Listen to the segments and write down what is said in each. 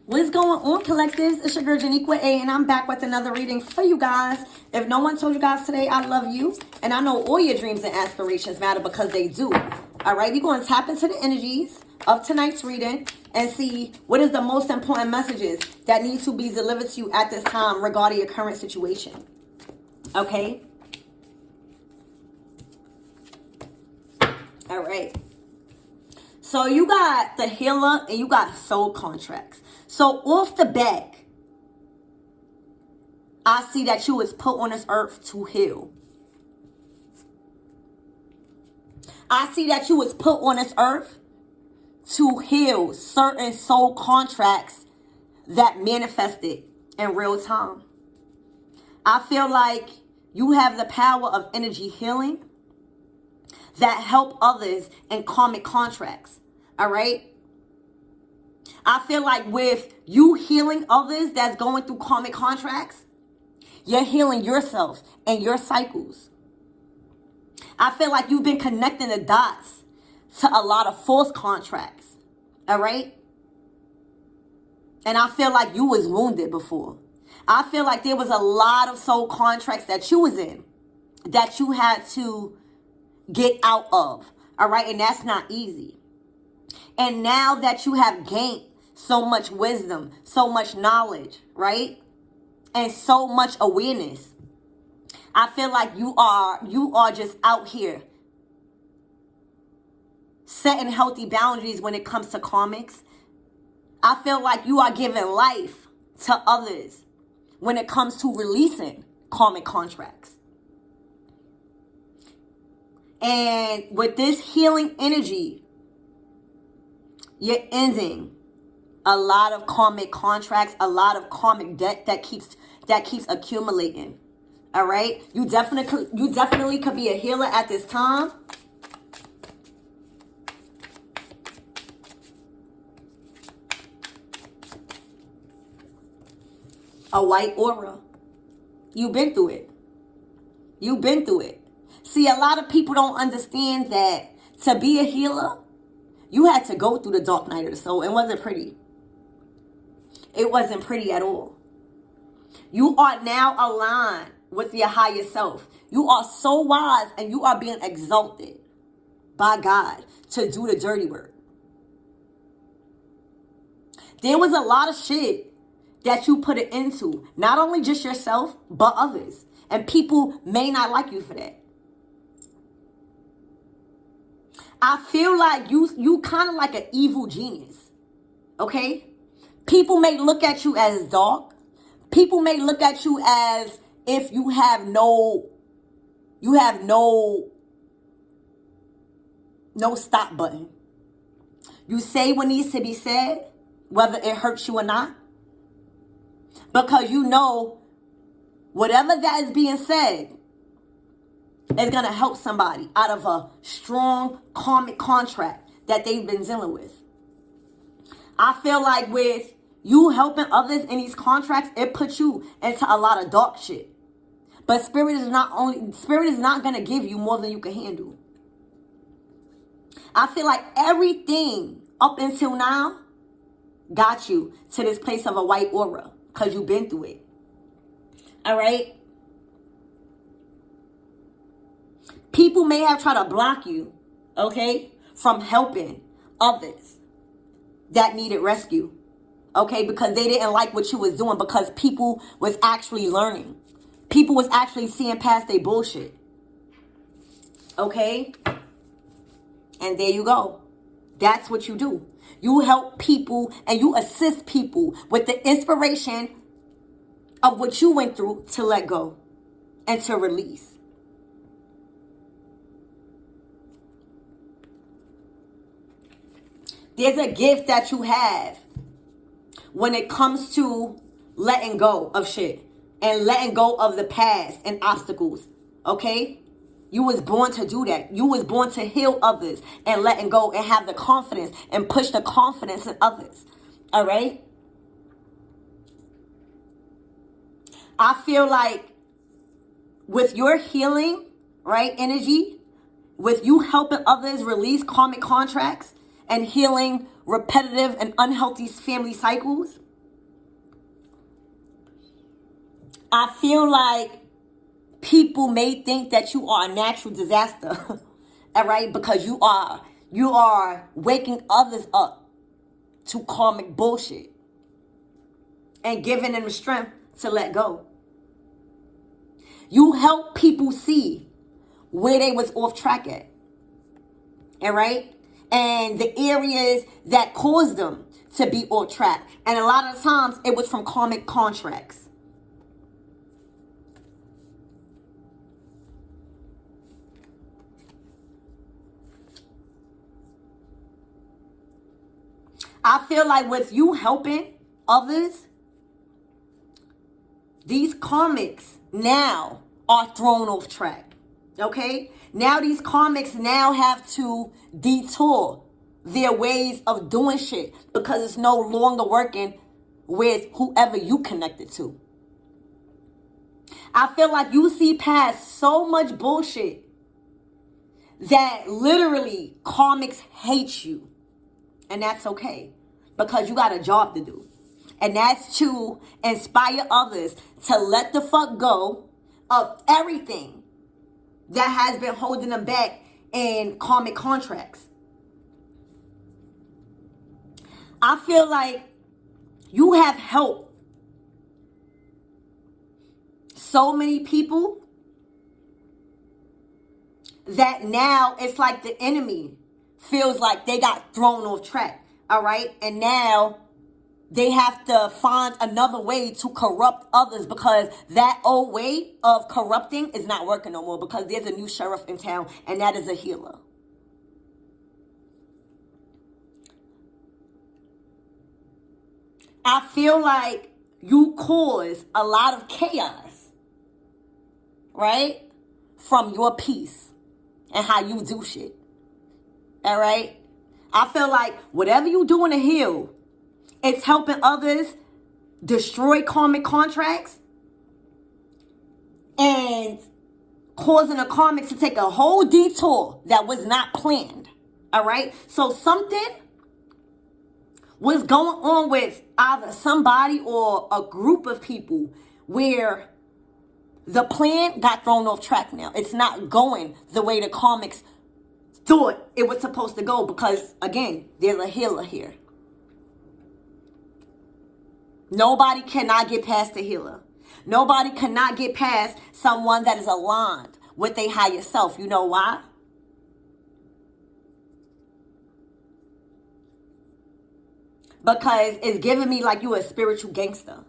What's going on, collectives? It's your girl Janiqua A, and I'm back with another reading for you guys. If no one told you guys today, I love you, and I know all your dreams and aspirations matter because they do. All right, we're going to tap into the energies of tonight's reading and see what is the most important messages that need to be delivered to you at this time regarding your current situation. Okay? All right. So you got the healer and you got soul contracts. So off the back, I see that you was put on this earth to heal. I see that you was put on this earth to heal certain soul contracts that manifested in real time. I feel like you have the power of energy healing that help others in karmic contracts. All right? I feel like with you healing others that's going through karmic contracts, you're healing yourself and your cycles. I feel like you've been connecting the dots to a lot of false contracts. All right? And I feel like you was wounded before. I feel like there was a lot of soul contracts that you was in that you had to get out of. All right? And that's not easy. And now that you have gained so much wisdom, so much knowledge, right? And so much awareness, I feel like you are just out here setting healthy boundaries when it comes to karmics. I feel like you are giving life to others when it comes to releasing karmic contracts. And with this healing energy, you're ending a lot of karmic contracts, a lot of karmic debt that keeps accumulating. All right? You definitely could be a healer at this time. A white aura. You've been through it. You've been through it. See, a lot of people don't understand that to be a healer, you had to go through the dark night of the soul. It wasn't pretty. It wasn't pretty at all. You are now aligned with your higher self. You are so wise and you are being exalted by God to do the dirty work. There was a lot of shit that you put it into. Not only just yourself, but others. And people may not like you for that. I feel like you kind of like an evil genius. Okay? People may look at you as dark. People may look at you as if you have no stop button. You say what needs to be said, whether it hurts you or not. Because you know whatever that is being said is going to help somebody out of a strong karmic contract that they've been dealing with. I feel like with you helping others in these contracts, it puts you into a lot of dark shit. But Spirit is not going to give you more than you can handle. I feel like everything up until now got you to this place of a white aura because you've been through it. All right? People may have tried to block you, okay, from helping others that needed rescue, okay, because they didn't like what you was doing, because people was actually learning. People was actually seeing past their bullshit, okay? And there you go. That's what you do. You help people and you assist people with the inspiration of what you went through to let go and to release. There's a gift that you have when it comes to letting go of shit and letting go of the past and obstacles, okay? You was born to do that. You was born to heal others and letting go and have the confidence and push the confidence in others, all right? I feel like with your healing, right, energy, with you helping others release karmic contracts, and healing repetitive and unhealthy family cycles, I feel like people may think that you are a natural disaster, all right? Because you are waking others up to karmic bullshit and giving them the strength to let go. You help people see where they was off track at, all right? And the areas that caused them to be off track. And a lot of times it was from karmic contracts. I feel like with you helping others, these karmics now are thrown off track. Okay? Now these karmics now have to detour their ways of doing shit because it's no longer working with whoever you connected to. I feel like you see past so much bullshit that literally karmics hate you. And that's okay because you got a job to do. And that's to inspire others to let the fuck go of everything that has been holding them back in karmic contracts. I feel like you have helped so many people that now it's like the enemy feels like they got thrown off track, all right? And now they have to find another way to corrupt others because that old way of corrupting is not working no more because there's a new sheriff in town, and that is a healer. I feel like you cause a lot of chaos, right? From your peace and how you do shit, all right? I feel like whatever you doing to heal, it's helping others destroy karmic contracts and causing the karmics to take a whole detour that was not planned. All right? So something was going on with either somebody or a group of people where the plan got thrown off track now. It's not going the way the karmics thought it was supposed to go because, again, there's a healer here. Nobody cannot get past the healer. Nobody cannot get past someone that is aligned with their higher self. You know why? Because it's giving me like you a spiritual gangster.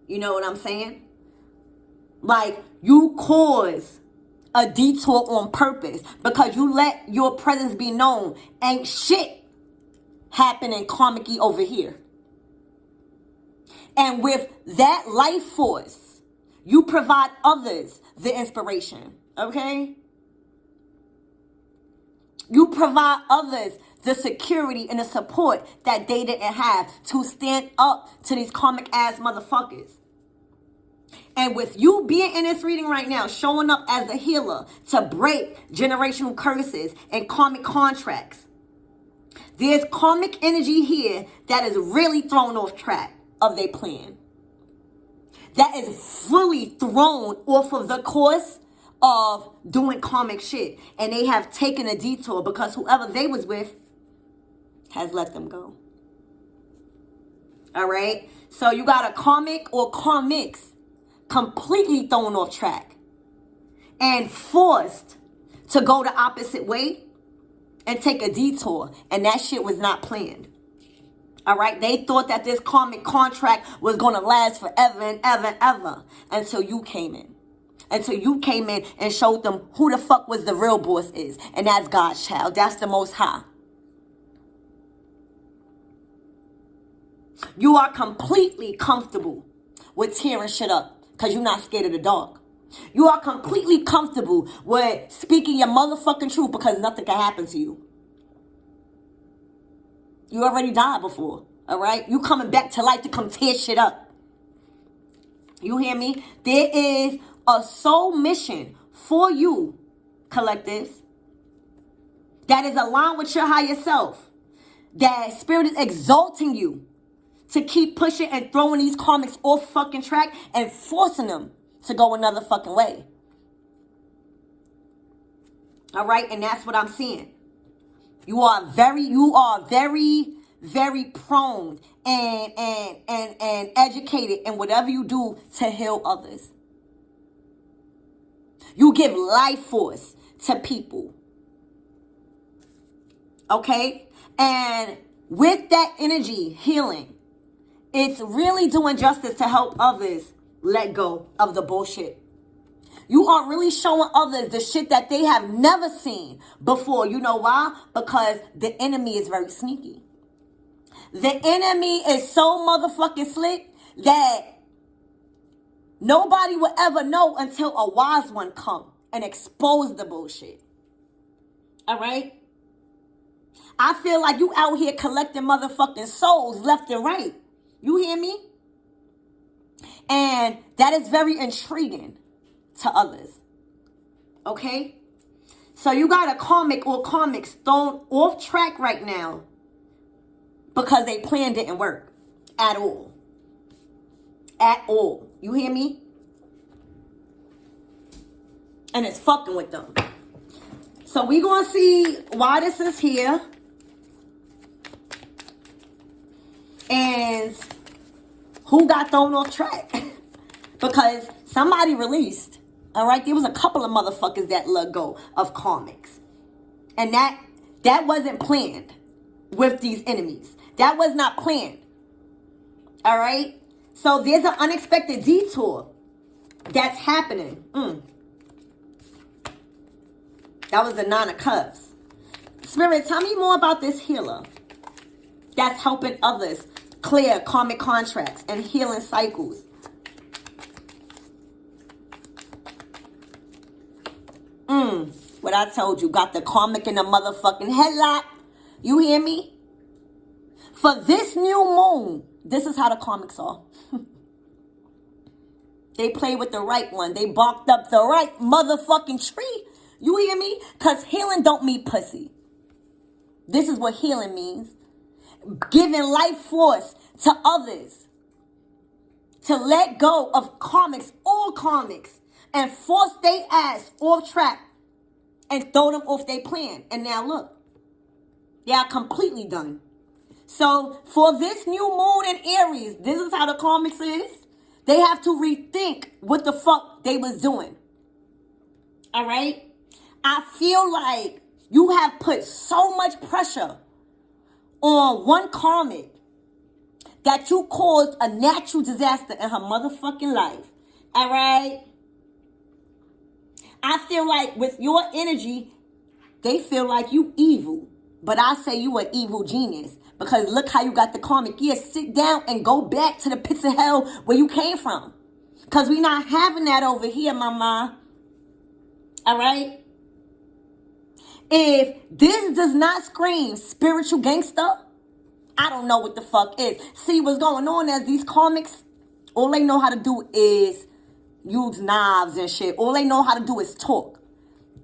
You know what I'm saying? Like you cause a detour on purpose because you let your presence be known. Ain't shit happening karmically over here. And with that life force, you provide others the inspiration, okay? You provide others the security and the support that they didn't have to stand up to these karmic ass motherfuckers. And with you being in this reading right now, showing up as a healer to break generational curses and karmic contracts, there's karmic energy here that is really thrown off track of their plan. That is fully thrown off of the course of doing karmic shit. And they have taken a detour because whoever they was with has let them go. All right? So you got a karmic or karmics completely thrown off track and forced to go the opposite way and take a detour. And that shit was not planned. All right, they thought that this karmic contract was going to last forever and ever and ever until you came in. Until you came in and showed them who the fuck was the real boss is. And that's God's child. That's the Most High. You are completely comfortable with tearing shit up because you're not scared of the dark. You are completely comfortable with speaking your motherfucking truth because nothing can happen to you. You already died before, all right? You coming back to life to come tear shit up. You hear me? There is a soul mission for you, collectives, that is aligned with your higher self. That spirit is exalting you to keep pushing and throwing these karmics off fucking track and forcing them to go another fucking way. All right, and that's what I'm seeing. You are very, very prone and educated in whatever you do to heal others. You give life force to people. Okay? And with that energy healing, it's really doing justice to help others let go of the bullshit. You are really showing others the shit that they have never seen before. You know why? Because the enemy is very sneaky. The enemy is so motherfucking slick that nobody will ever know until a wise one come and expose the bullshit. All right? I feel like you out here collecting motherfucking souls left and right. You hear me? And that is very intriguing to others. Okay? So you got a karmic or karmics thrown off track right now because they plan didn't work at all. At all. You hear me? And it's fucking with them. So we gonna see why this is here. And who got thrown off track. Because somebody released. All right? There was a couple of motherfuckers that let go of karmics. And that wasn't planned with these enemies. That was not planned. All right? So there's an unexpected detour that's happening. That was the Nine of Cups. Spirit, tell me more about this healer that's helping others clear karmic contracts and healing cycles. What I told you, got the karmic in the motherfucking headlock. You hear me? For this new moon, this is how the karmics are. They play with the right one. They barked up the right motherfucking tree. You hear me? Because healing don't mean pussy. This is what healing means. Giving life force to others. To let go of karmics, all karmics. And force their ass off track. And throw them off their plan. And now look. They are completely done. So for this new moon in Aries, this is how the karmics is. They have to rethink what the fuck they was doing. All right? I feel like you have put so much pressure on one karmic that you caused a natural disaster in her motherfucking life. All right? I feel like with your energy, they feel like you evil. But I say you an evil genius. Because look how you got the karmic. Yeah, sit down and go back to the pits of hell where you came from. Because we not having that over here, mama. All right? If this does not scream spiritual gangster, I don't know what the fuck is. See, what's going on as these karmics, all they know how to do is use knives and shit. All they know how to do is talk.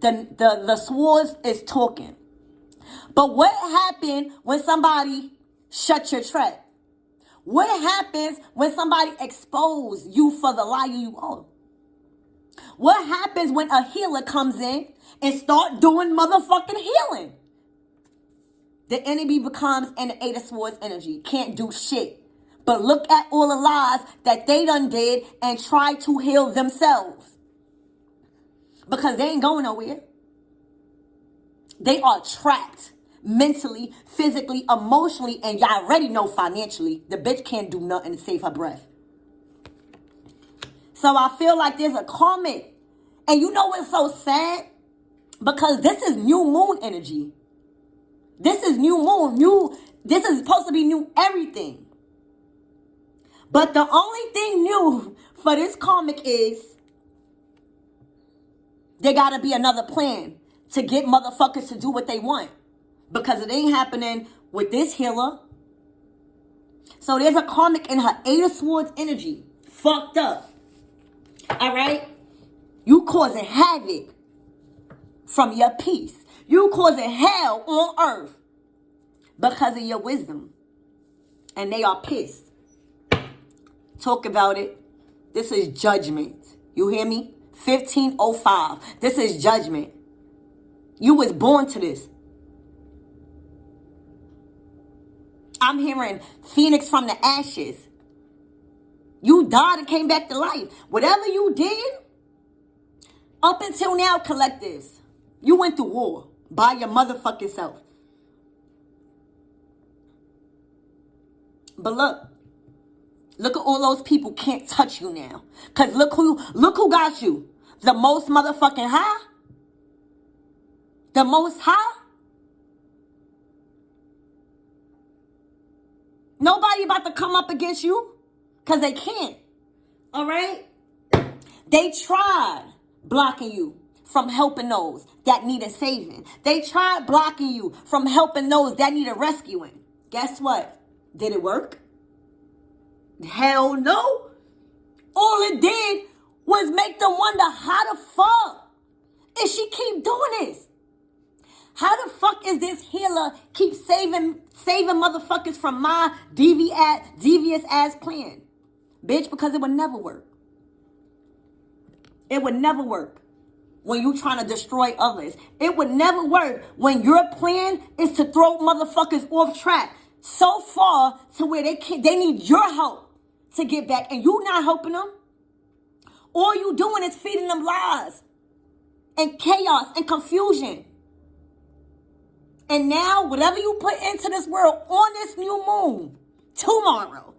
The swords is talking. But what happened when somebody shut your trap? What happens when somebody exposes you for the liar you are? What happens when a healer comes in and start doing motherfucking healing? The enemy becomes an Eight of Swords energy. Can't do shit. But look at all the lies that they done did and try to heal themselves. Because they ain't going nowhere. They are trapped mentally, physically, emotionally, and y'all already know financially. The bitch can't do nothing to save her breath. So I feel like there's a karmic. And you know what's so sad? Because this is new moon energy. This is new moon. This is supposed to be new everything. But the only thing new for this karmic is there gotta be another plan to get motherfuckers to do what they want. Because it ain't happening with this healer. So there's a karmic in her Eight of Swords energy. Fucked up. Alright? You causing havoc from your peace. You causing hell on earth because of your wisdom. And they are pissed. Talk about it. This is judgment. You hear me? 1505. This is judgment. You was born to this. I'm hearing Phoenix from the ashes. You died and came back to life. Whatever you did, up until now, collectives, you went through war by your motherfucking self. But look at all those people can't touch you now. Cause look who got you. The most motherfucking high. The most high. Nobody about to come up against you. Cause they can't. Alright? They tried blocking you from helping those that needed saving. They tried blocking you from helping those that needed rescuing. Guess what? Did it work? Hell no. All it did was make them wonder how the fuck is she keep doing this? How the fuck is this healer keep saving motherfuckers from my devious ass plan? Bitch, because it would never work. It would never work when you trying to destroy others. It would never work when your plan is to throw motherfuckers off track so far to where they need your help to get back, and you not helping them. All you doing is feeding them lies and chaos and confusion. And now, whatever you put into this world on this new moon, tomorrow,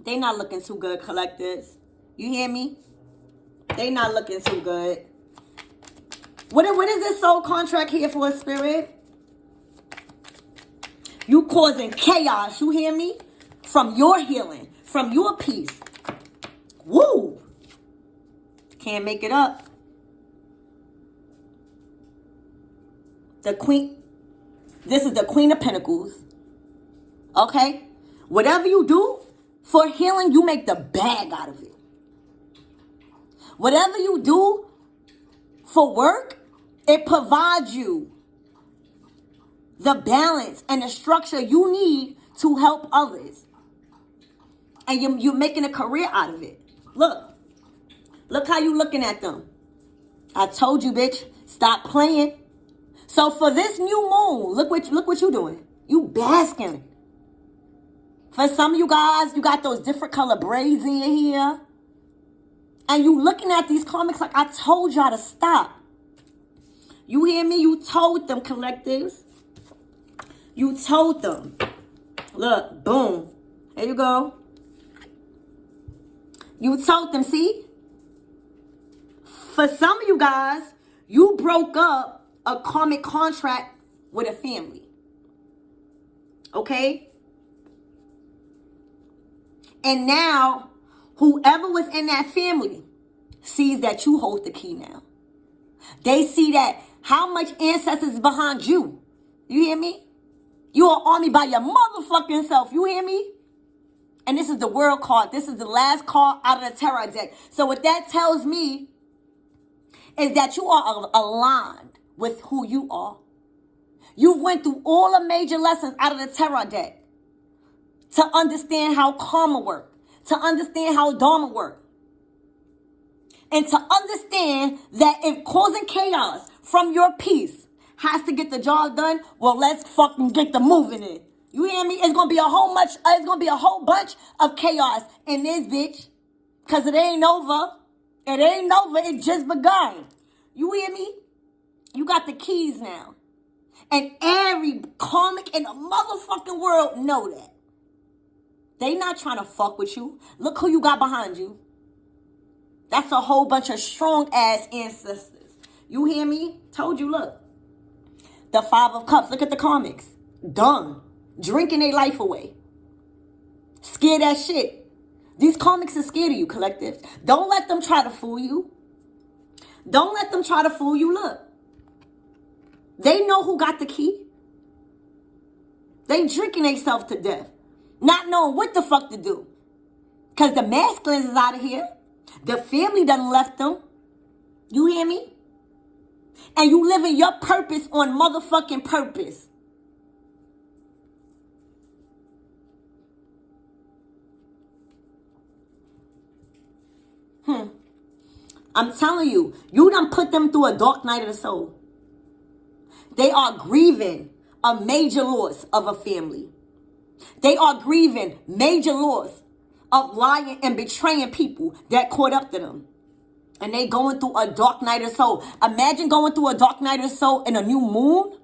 they not looking too good, collectives. You hear me? They not looking too good. What is this soul contract here for, spirit? You causing chaos, you hear me? From your healing, from your peace. Woo! Can't make it up. The queen, this is the Queen of Pentacles. Okay? Whatever you do for healing, you make the bag out of it. Whatever you do for work, it provides you the balance and the structure you need to help others. And you're making a career out of it. Look how you looking at them. I told you, bitch, stop playing. So for this new moon, look what you doing. You basking. For some of you guys, you got those different color braids in your hair. And you looking at these comics like I told y'all to stop. You hear me? You told them, collectives. You told them. Look, boom. There you go. You told them, see? For some of you guys, you broke up a karmic contract with a family. Okay? And now, whoever was in that family sees that you hold the key now. They see that how much ancestors is behind you. You hear me? You are army by your motherfucking self. You hear me? And this is the world card. This is the last card out of the tarot deck. So what that tells me is that you are aligned with who you are. You went through all the major lessons out of the tarot deck to understand how karma works, to understand how dharma works, and to understand that if causing chaos from your peace has to get the job done, well, let's fucking get the moving in. You hear me? It's gonna be a whole bunch of chaos in this bitch. Cause it ain't over. It ain't over. It just begun. You hear me? You got the keys now. And every karmic in the motherfucking world know that. They not trying to fuck with you. Look who you got behind you. That's a whole bunch of strong ass ancestors. You hear me? Told you, look. The Five of Cups. Look at the karmics. Done. Drinking their life away. Scared that shit. These karmics are scared of you, collectives. Don't let them try to fool you. Don't let them try to fool you. Look. They know who got the key. They drinking themselves to death. Not knowing what the fuck to do. Because the masculines is out of here. The family done left them. You hear me? And you living your purpose on motherfucking purpose. I'm telling you, you done put them through a dark night of the soul. They are grieving a major loss of a family. They are grieving major loss of lying and betraying people that caught up to them. And they going through a dark night of the soul. Imagine going through a dark night of the soul in a new moon.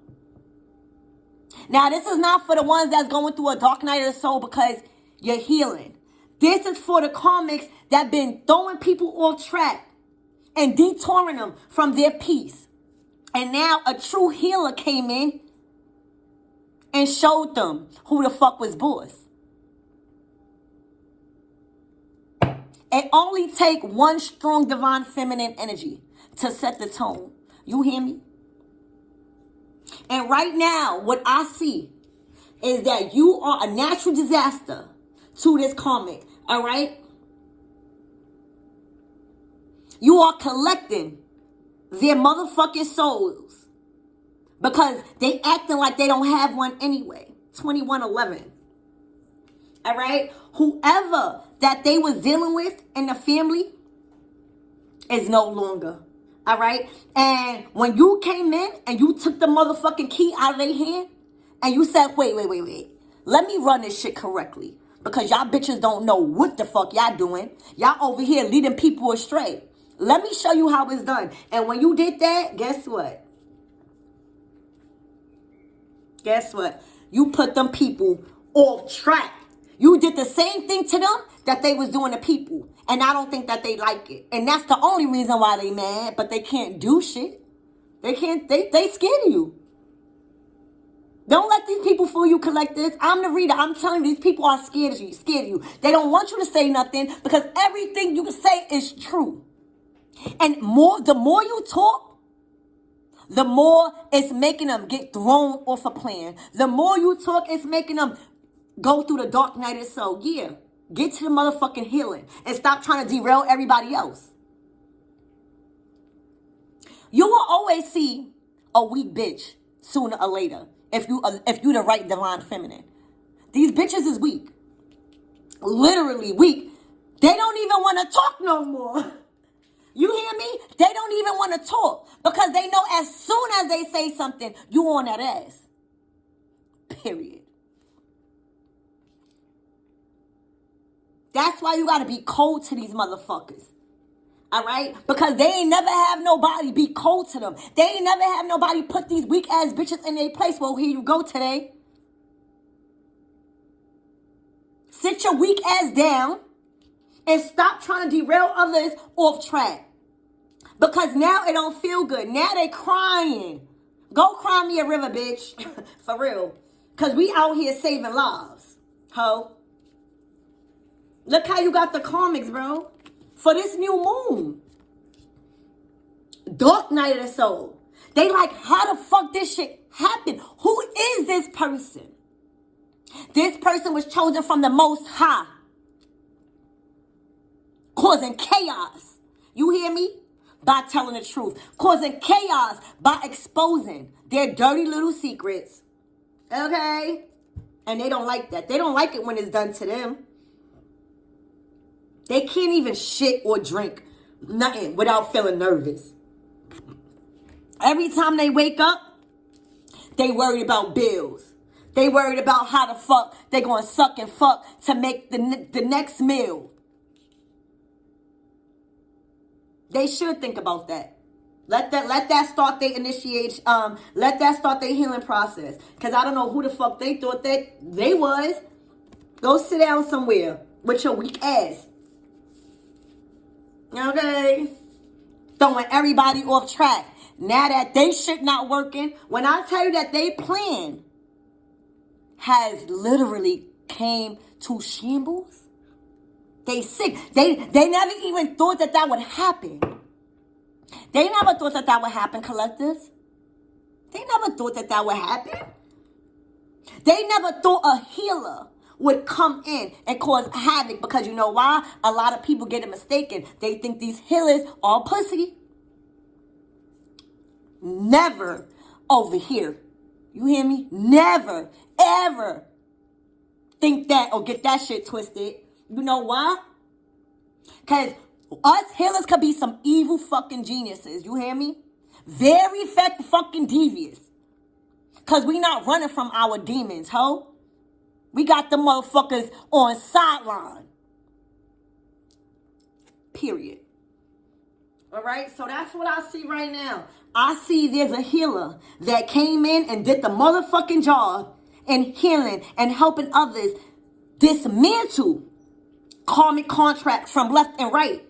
Now, this is not for the ones that's going through a dark night of the soul because you're healing. This is for the karmics that been throwing people off track and detouring them from their peace. And now a true healer came in and showed them who the fuck was boss. It only take one strong divine feminine energy to set the tone. You hear me? And right now, what I see is that you are a natural disaster to this karmic. All right? You are collecting their motherfucking souls because they acting like they don't have one anyway. 2111. All right? Whoever that they was dealing with in the family is no longer. All right? And when you came in and you took the motherfucking key out of their hand and you said, wait. Let me run this shit correctly. Because y'all bitches don't know what the fuck y'all doing. Y'all over here leading people astray. Let me show you how it's done. And when you did that, guess what? Guess what? You put them people off track. You did the same thing to them that they was doing to people. And I don't think that they like it. And that's the only reason why they mad. But they can't do shit. They can't, they scared of you. Don't let these people fool you, collectors. I'm the reader. I'm telling you, these people are scared of you. They don't want you to say nothing because everything you say is true. And the more you talk, the more it's making them get thrown off a plan. The more you talk, it's making them go through the dark night of the soul. Yeah, get to the motherfucking healing and stop trying to derail everybody else. You will always see a weak bitch sooner or later if you the right divine feminine. These bitches is weak. Literally weak. They don't even want to talk no more. You hear me? They don't even want to talk because they know as soon as they say something, you on that ass. Period. That's why you got to be cold to these motherfuckers. All right? Because they ain't never have nobody be cold to them. They ain't never have nobody put these weak ass bitches in their place. Well, here you go today. Sit your weak ass down and stop trying to derail others off track. Because now it don't feel good. Now they crying. Go cry me a river, bitch. For real. Because we out here saving lives. Ho. Look how you got the karmics, bro. For this new moon. Dark night of the soul. They like, how the fuck this shit happened? Who is this person? This person was chosen from the Most High. Causing chaos. You hear me? By telling the truth. Causing chaos by exposing their dirty little secrets. Okay? And they don't like that. They don't like it when it's done to them. They can't even shit or drink nothing without feeling nervous. Every time they wake up, they worried about bills. They worried about how the fuck they gonna suck and fuck to make the next meal. They should think about that. Let that start their initiation. Let that start their healing process. Cause I don't know who the fuck they thought that they was. Go sit down somewhere with your weak ass. Okay? Throwing everybody off track. Now that they shit not working, when I tell you that they plan has literally came to shambles. They sick. They never even thought that would happen. They never thought that would happen, collectives. They never thought that would happen. They never thought a healer would come in and cause havoc because you know why? A lot of people get it mistaken. They think these healers are pussy. Never over here. You hear me? Never, ever think that or get that shit twisted. You know why? Because Us healers could be some evil fucking geniuses. You hear me? Very fucking devious. Because we not running from our demons, ho. We got the motherfuckers on sideline. Period. All right? So that's what I see right now. I see there's a healer that came in and did the motherfucking job in healing and helping others dismantle karmic contracts from left and right.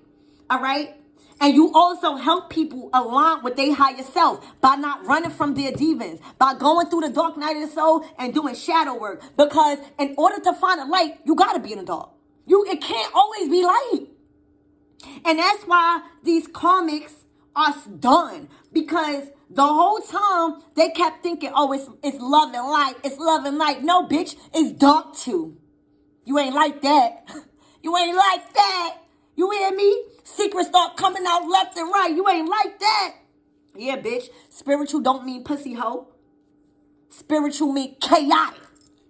All right? And you also help people align with their higher self by not running from their demons, by going through the dark night of the soul and doing shadow work. Because in order to find a light, you got to be in the dark. It can't always be light. And that's why these karmics are done. Because the whole time they kept thinking, oh, it's love and light. It's love and light. No, bitch, it's dark too. You ain't like that. You ain't like that. You hear me? Secrets start coming out left and right. You ain't like that. Yeah, bitch. Spiritual don't mean pussy hoe. Spiritual mean chaotic.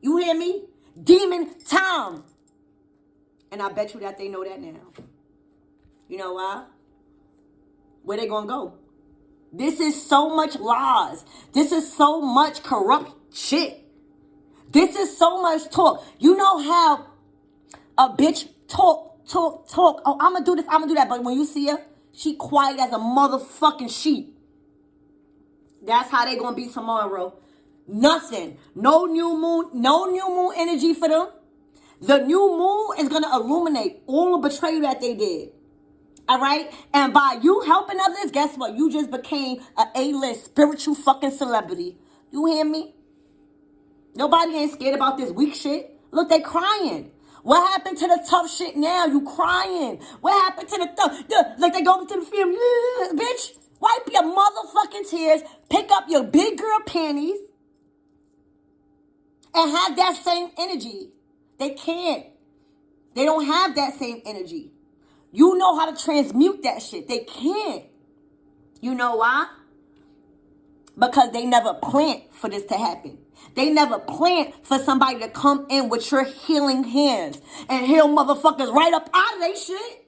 You hear me? Demon time. And I bet you that they know that now. You know why? Where they gonna go? This is so much lies. This is so much corrupt shit. This is so much talk. You know how a bitch talk. Oh, I'm gonna do this, I'm gonna do that. But when you see her, she quiet as a motherfucking sheep. That's how they gonna be tomorrow. Nothing. No new moon energy for them. The new moon is gonna illuminate all the betrayal that they did. All right? And by you helping others, guess what? You just became an A-list spiritual fucking celebrity. You hear me? Nobody ain't scared about this weak shit. Look, they crying. What happened to the tough shit now? You crying. What happened to the tough? Like they go into the film. Bitch, wipe your motherfucking tears. Pick up your big girl panties. And have that same energy. They can't. They don't have that same energy. You know how to transmute that shit. They can't. You know why? Because they never planned for this to happen. They never planned for somebody to come in with your healing hands and heal motherfuckers right up out of their shit.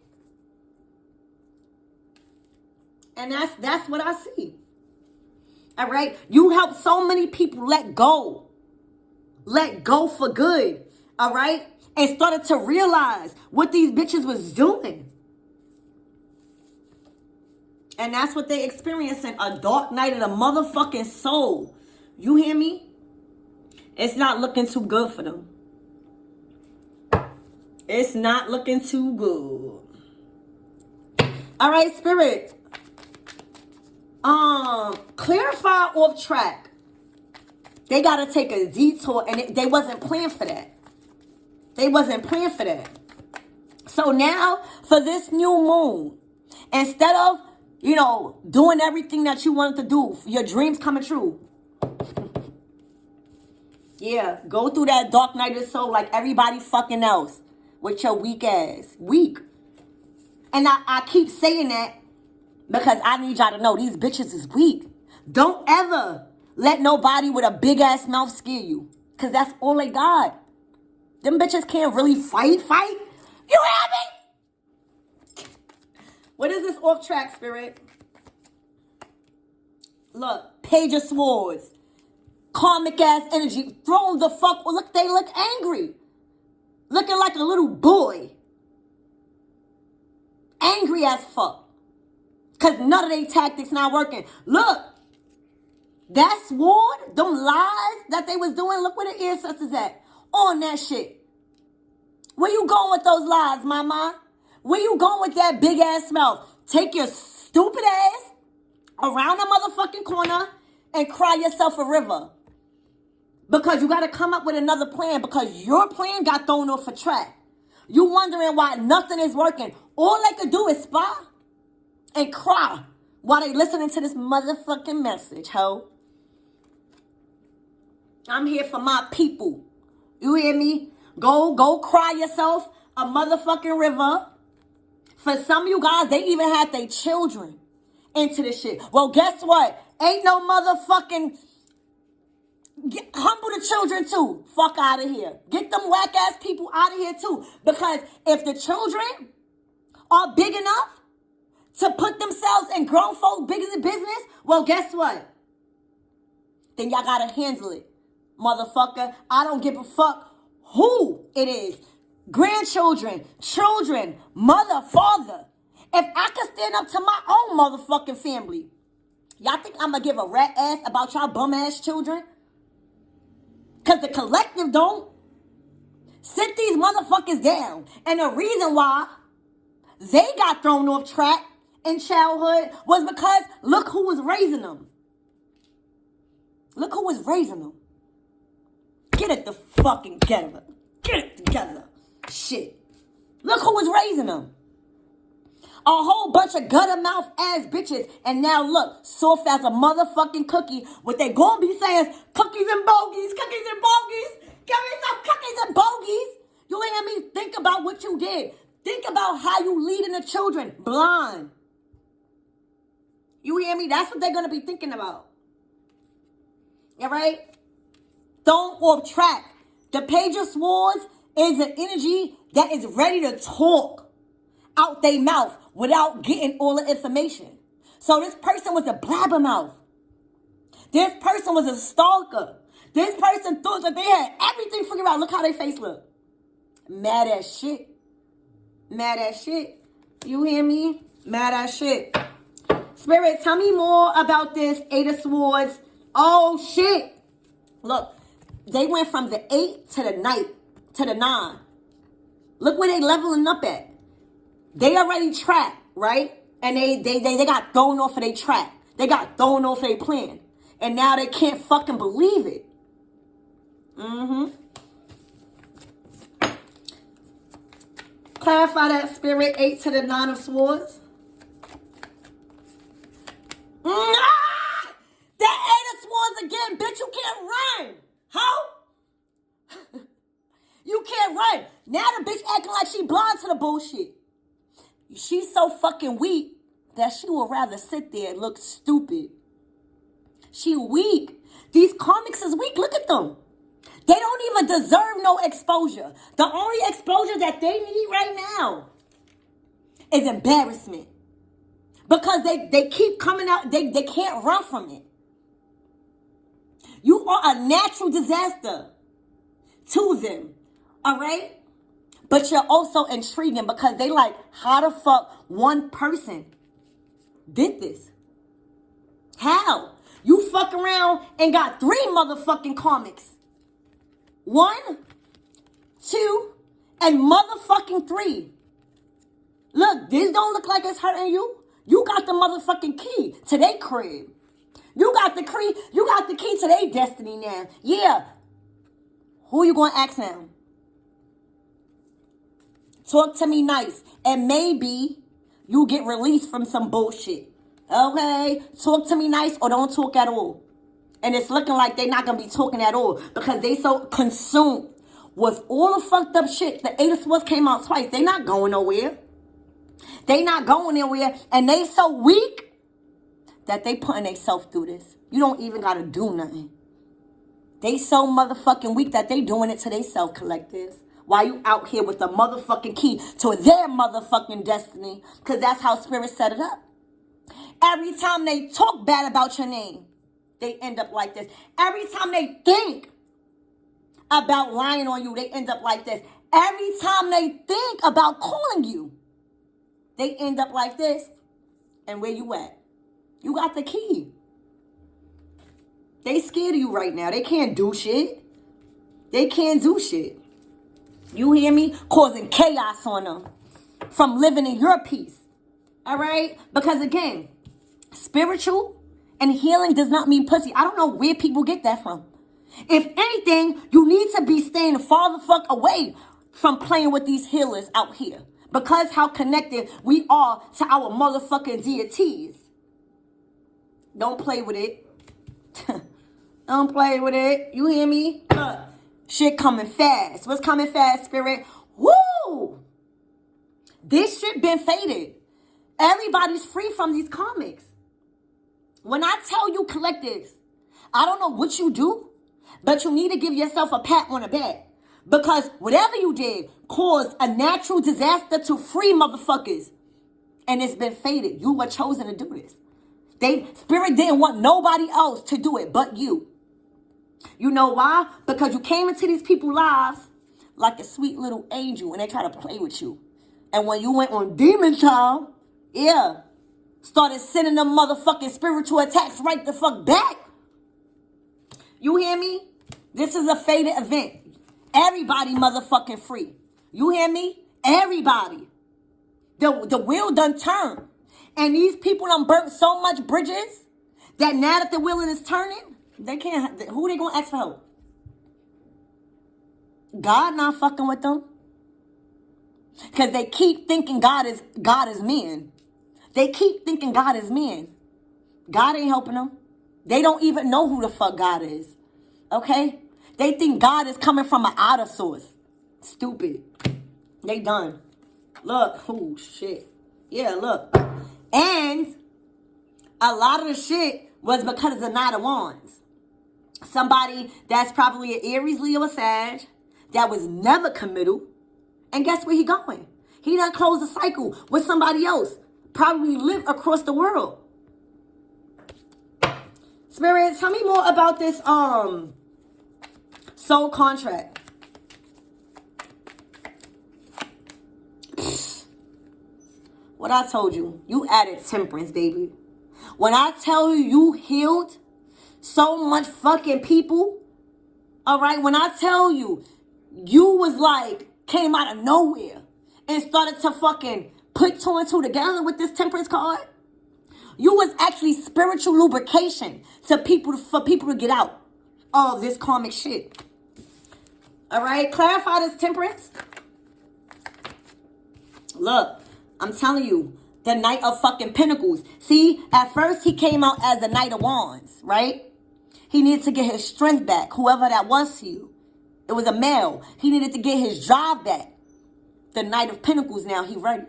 And that's what I see. All right? You help so many people let go. Let go for good. All right? And started to realize what these bitches was doing. And that's what they experiencing. A dark night of the motherfucking soul. You hear me? It's not looking too good for them. It's not looking too good. All right, spirit. Clarify off track. They got to take a detour, and they wasn't planned for that. They wasn't planned for that. So now, for this new moon, instead of, doing everything that you wanted to do, your dreams coming true. Yeah, go through that dark night of the soul like everybody fucking else with your weak ass. Weak. And I keep saying that because I need y'all to know these bitches is weak. Don't ever let nobody with a big ass mouth scare you. Because that's all they got. Them bitches can't really fight. You hear me? What is this off track, spirit? Look, Page of Swords. Karmic ass energy. Thrown the fuck. Look, they look angry. Looking like a little boy. Angry as fuck. Because none of their tactics not working. Look. That sword, them lies that they was doing, look where the ancestors at. On that shit. Where you going with those lies, mama? Where you going with that big ass mouth? Take your stupid ass around the motherfucking corner and cry yourself a river. Because you got to come up with another plan because your plan got thrown off a track. You wondering why nothing is working. All they could do is spy and cry while they listening to this motherfucking message, ho. I'm here for my people. You hear me? Go cry yourself a motherfucking river. For some of you guys, they even had their children into this shit. Well, guess what? Ain't no motherfucking... humble the children too. Fuck out of here. Get them whack ass people out of here too. Because if the children are big enough to put themselves in grown folk bigger business, well, guess what? Then y'all gotta handle it. Motherfucker, I don't give a fuck who it is. Grandchildren, children, mother, father. If I could stand up to my own motherfucking family, y'all think I'm gonna give a rat ass about y'all bum ass children? Cause the collective don't. Sit these motherfuckers down. And the reason why they got thrown off track in childhood was because look who was raising them. Look who was raising them. Get it the fucking together. Get it together. Shit. Look who was raising them. A whole bunch of gutter mouth ass bitches. And now look, soft as a motherfucking cookie. What they gonna be saying is cookies and bogeys, cookies and bogeys. Give me some cookies and bogeys. You hear me? Think about what you did. Think about how you leading the children blind. You hear me? That's what they're gonna be thinking about. All right? Don't off track. The Page of Swords is an energy that is ready to talk out their mouth without getting all the information. So this person was a blabbermouth. This person was a stalker. This person thought that they had everything figured out. Look how their face look. Mad as shit. Mad as shit. You hear me? Mad as shit. Spirit, tell me more about this Eight of Swords. Oh, shit. Look, they went from the 8 to the 9. Look where they leveling up at. They already tracked, right? And they got thrown off of their track. They got thrown off their plan. And now they can't fucking believe it. Clarify that, Spirit. 8 to the 9 of Swords. That 8 of Swords again, bitch. You can't run. How? You can't run. Now the bitch acting like she blind to the bullshit. She's so fucking weak that she would rather sit there and look stupid. She weak. These comics is weak. Look at them. They don't even deserve no exposure. The only exposure that they need right now is embarrassment. Because they keep coming out. They can't run from it. You are a natural disaster to them. All right? But you're also intriguing because they like, how the fuck one person did this? How? You fuck around and got 3 motherfucking comics. 1, 2, and motherfucking 3. Look, this don't look like it's hurting you. You got the motherfucking key to their crib. You got the key to their destiny now. Yeah. Who you gonna ask now? Talk to me nice. And maybe you get released from some bullshit. Okay? Talk to me nice or don't talk at all. And it's looking like they're not going to be talking at all because they so consumed with all the fucked up shit. The 8 of Swords came out twice. They not going nowhere. They not going anywhere. And they so weak that they putting themselves through this. You don't even got to do nothing. They so motherfucking weak that they doing it to themselves, collectives. While you out here with the motherfucking key to their motherfucking destiny. Because that's how Spirit set it up. Every time they talk bad about your name, they end up like this. Every time they think about lying on you, they end up like this. Every time they think about calling you, they end up like this. And where you at? You got the key. They scared of you right now. They can't do shit. They can't do shit. You hear me? Causing chaos on them from living in your peace. All right? Because again, spiritual and healing does not mean pussy. I don't know where people get that from. If anything, you need to be staying far the fuck away from playing with these healers out here. Because how connected we are to our motherfucking deities. Don't play with it. Don't play with it. You hear me? Shit coming fast. What's coming fast, Spirit? Woo! This shit been faded. Everybody's free from these comics. When I tell you collectives, I don't know what you do, but you need to give yourself a pat on the back. Because whatever you did caused a natural disaster to free motherfuckers. And it's been fated. You were chosen to do this. Spirit didn't want nobody else to do it but you. You know why? Because you came into these people's lives like a sweet little angel and they try to play with you. And when you went on demon time, started sending them motherfucking spiritual attacks right the fuck back. You hear me? This is a fated event. Everybody motherfucking free. You hear me? Everybody. The wheel done turned. And these people done burnt so much bridges that now that the wheel is turning, they can't. Who they gonna ask for help? God not fucking with them. Because they keep thinking God is men. They keep thinking God is men. God ain't helping them. They don't even know who the fuck God is. Okay? They think God is coming from an outer source. Stupid. They done. Look. Oh, shit. Yeah, look. And a lot of the shit was because of the Knight of Wands. Somebody that's probably an Aries, Leo, or Sag that was never committal. And guess where he going? He done closed the cycle with somebody else. Probably live across the world. Spirit, tell me more about this soul contract. What I told you. You added temperance, baby. When I tell you you healed so much fucking people, all right? When I tell you, you was like, came out of nowhere and started to fucking put two and two together with this temperance card. You was actually spiritual lubrication for people to get out of this karmic shit. All right? Clarify this temperance. Look, I'm telling you, the Knight of fucking Pentacles. See, at first he came out as the Knight of Wands, right? He needed to get his strength back, whoever that was to you. It was a male. He needed to get his job back. The Knight of Pentacles now, he ready.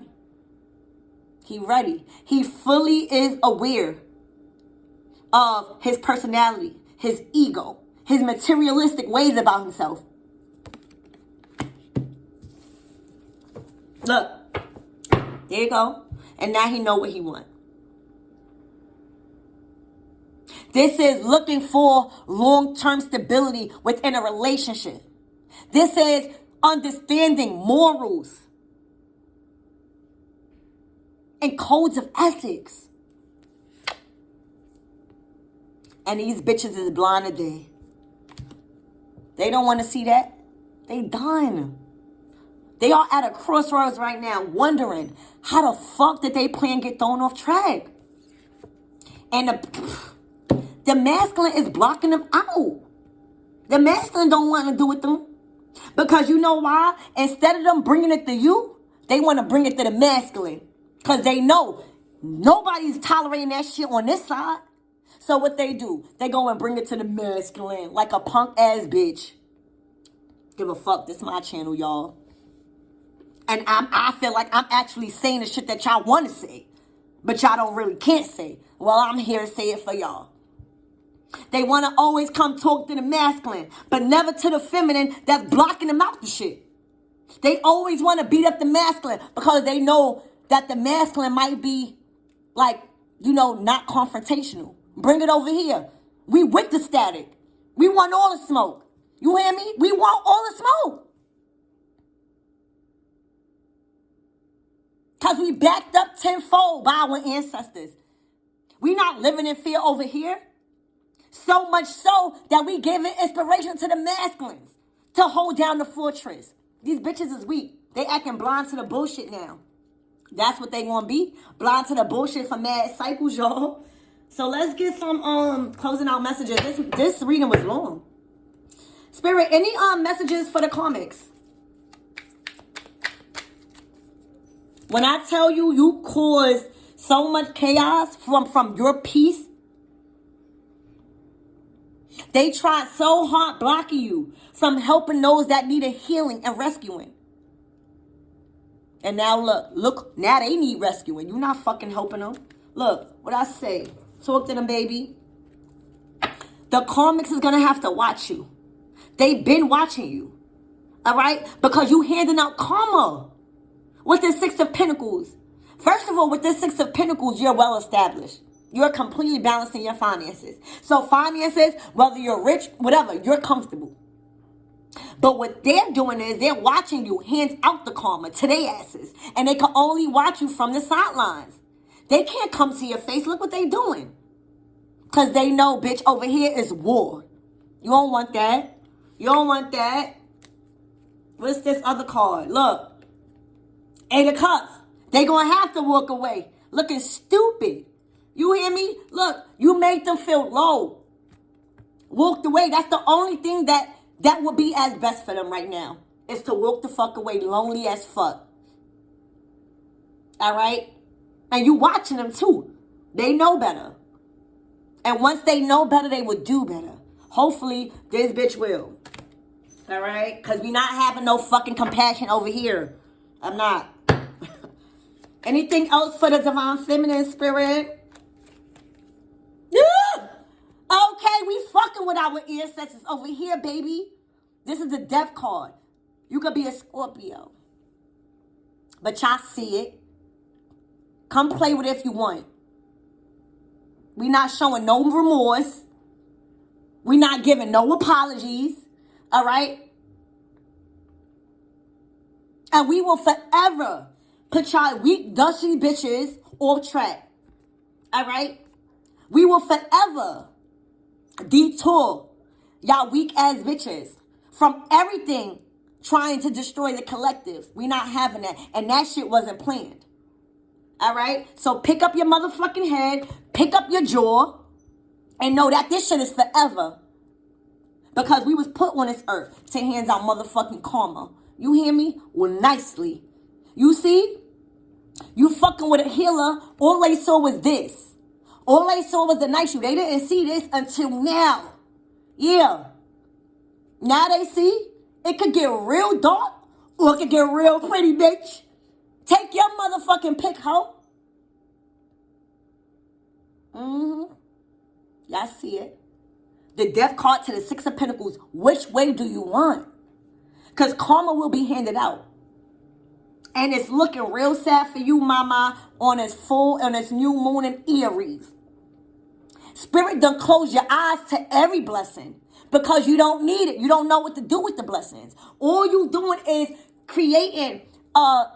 He ready. He fully is aware of his personality, his ego, his materialistic ways about himself. Look, there you go. And now he know what he want. This is looking for long-term stability within a relationship. This is understanding morals and codes of ethics. And these bitches is blind today. They don't want to see that. They done. They are at a crossroads right now wondering how the fuck did they plan get thrown off track. And the masculine is blocking them out. The masculine don't want to do with them. Because you know why? Instead of them bringing it to you, they want to bring it to the masculine. Because they know nobody's tolerating that shit on this side. So what they do, they go and bring it to the masculine like a punk ass bitch. Give a fuck. This is my channel, y'all. And I feel like I'm actually saying the shit that y'all want to say. But y'all don't really can't say. Well, I'm here to say it for y'all. They want to always come talk to the masculine, but never to the feminine that's blocking them out the shit. They always want to beat up the masculine because they know that the masculine might be like, not confrontational. Bring it over here. We with the static. We want all the smoke. You hear me? We want all the smoke. Because we backed up tenfold by our ancestors. We not living in fear over here. So much so that we giving inspiration to the masculines to hold down the fortress. These bitches is weak. They acting blind to the bullshit now. That's what they gonna be. Blind to the bullshit for mad cycles, y'all. So let's get some closing out messages. This reading was long. Spirit, any messages for the comics? When I tell you, you cause so much chaos from your peace. They tried so hard blocking you from helping those that needed healing and rescuing. And now look, now they need rescuing. You're not fucking helping them. Look, what I say. Talk to them, baby. The karmics is going to have to watch you. They've been watching you. All right? Because you handing out karma with the Six of Pentacles. First of all, with this Six of Pentacles, you're well established. You're completely balanced in your finances. So finances, whether you're rich, whatever, you're comfortable. But what they're doing is they're watching you hands out the karma to their asses. And they can only watch you from the sidelines. They can't come to your face. Look what they doing. Because they know, bitch, over here is war. You don't want that. You don't want that. What's this other card? Look. Eight of Cups. They gonna have to walk away. Looking stupid. You hear me? Look, you made them feel low. Walked away. That's the only thing that would be as best for them right now. Is to walk the fuck away, lonely as fuck. Alright? And you watching them too. They know better. And once they know better, they will do better. Hopefully, this bitch will. Alright? Because we not having no fucking compassion over here. I'm not. Anything else for the Divine Feminine Spirit? Okay, we fucking with our ancestors over here, baby. This is the Death card. You could be a Scorpio. But y'all see it. Come play with it if you want. We not showing no remorse. We not giving no apologies. All right? And we will forever put y'all weak, dusty bitches off track. All right? We will forever detour y'all weak ass bitches from everything trying to destroy the collective. We not having that. And that shit wasn't planned. All right? So pick up your motherfucking head, pick up your jaw, and know that this shit is forever. Because we was put on this earth to hands out motherfucking karma. You hear me? Well, nicely. You see? You fucking with a healer. All they saw was this. All they saw was the night shoe. They didn't see this until now. Yeah. Now they see it could get real dark or it could get real pretty, bitch. Take your motherfucking pick, hoe. Y'all see it. The Death card to the Six of Pentacles. Which way do you want? Because karma will be handed out. And it's looking real sad for you, mama, on this new moon in Aries. Spirit done close your eyes to every blessing because you don't need it. You don't know what to do with the blessings. All you doing is creating an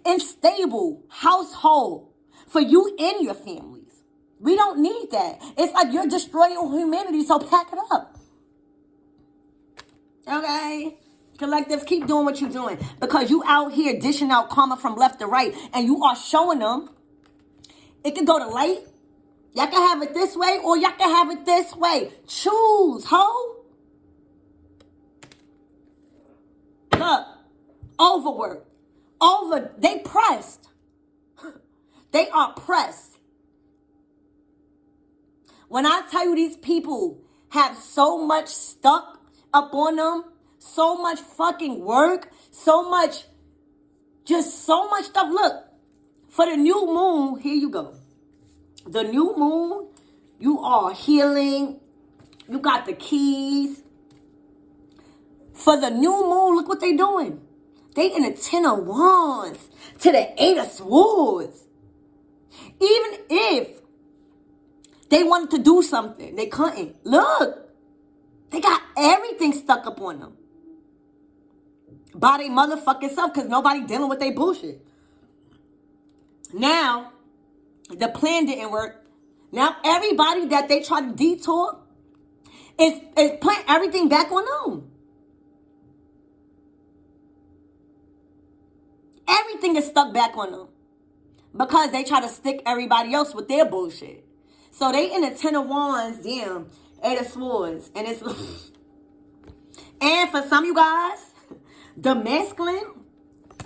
unstable household for you and your families. We don't need that. It's like you're destroying humanity, so pack it up. Okay? Collectives, keep doing what you're doing because you out here dishing out karma from left to right and you are showing them it can go to light. Y'all can have it this way or y'all can have it this way. Choose, ho. Look, overworked. They pressed. They are pressed. When I tell you these people have so much stuck up on them, so much fucking work, so much stuff. Look, for the new moon, here you go. The new moon, you are healing. You got the keys. For the new moon, look what they doing. They in the 10 of Wands to the 8 of Swords. Even if they wanted to do something, they couldn't. Look, they got everything stuck up on them. By their motherfucking self because nobody dealing with their bullshit. Now, the plan didn't work. Now, everybody that they try to detour is putting everything back on them. Everything is stuck back on them. Because they try to stick everybody else with their bullshit. So they in the 10 of Wands, damn, 8 of Swords. And it's... And for some of you guys, the masculine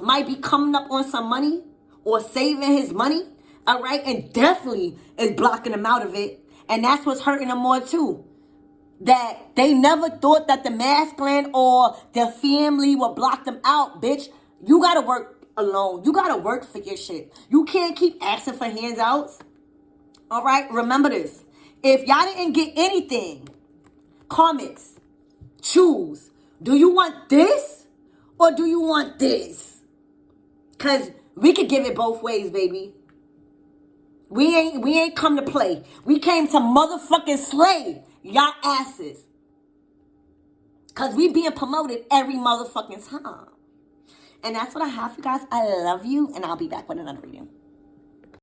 might be coming up on some money or saving his money, all right? And definitely is blocking him out of it. And that's what's hurting them more too. That they never thought that the masculine or their family would block them out, bitch. You got to work alone. You got to work for your shit. You can't keep asking for handouts. All right? Remember this. If y'all didn't get anything, karmics, choose. Do you want this or do you want this? Because We could give it both ways, baby. We ain't come to play. We came to motherfucking slay y'all asses. Cause we being promoted every motherfucking time. And that's what I have for you guys. I love you, and I'll be back with another reading.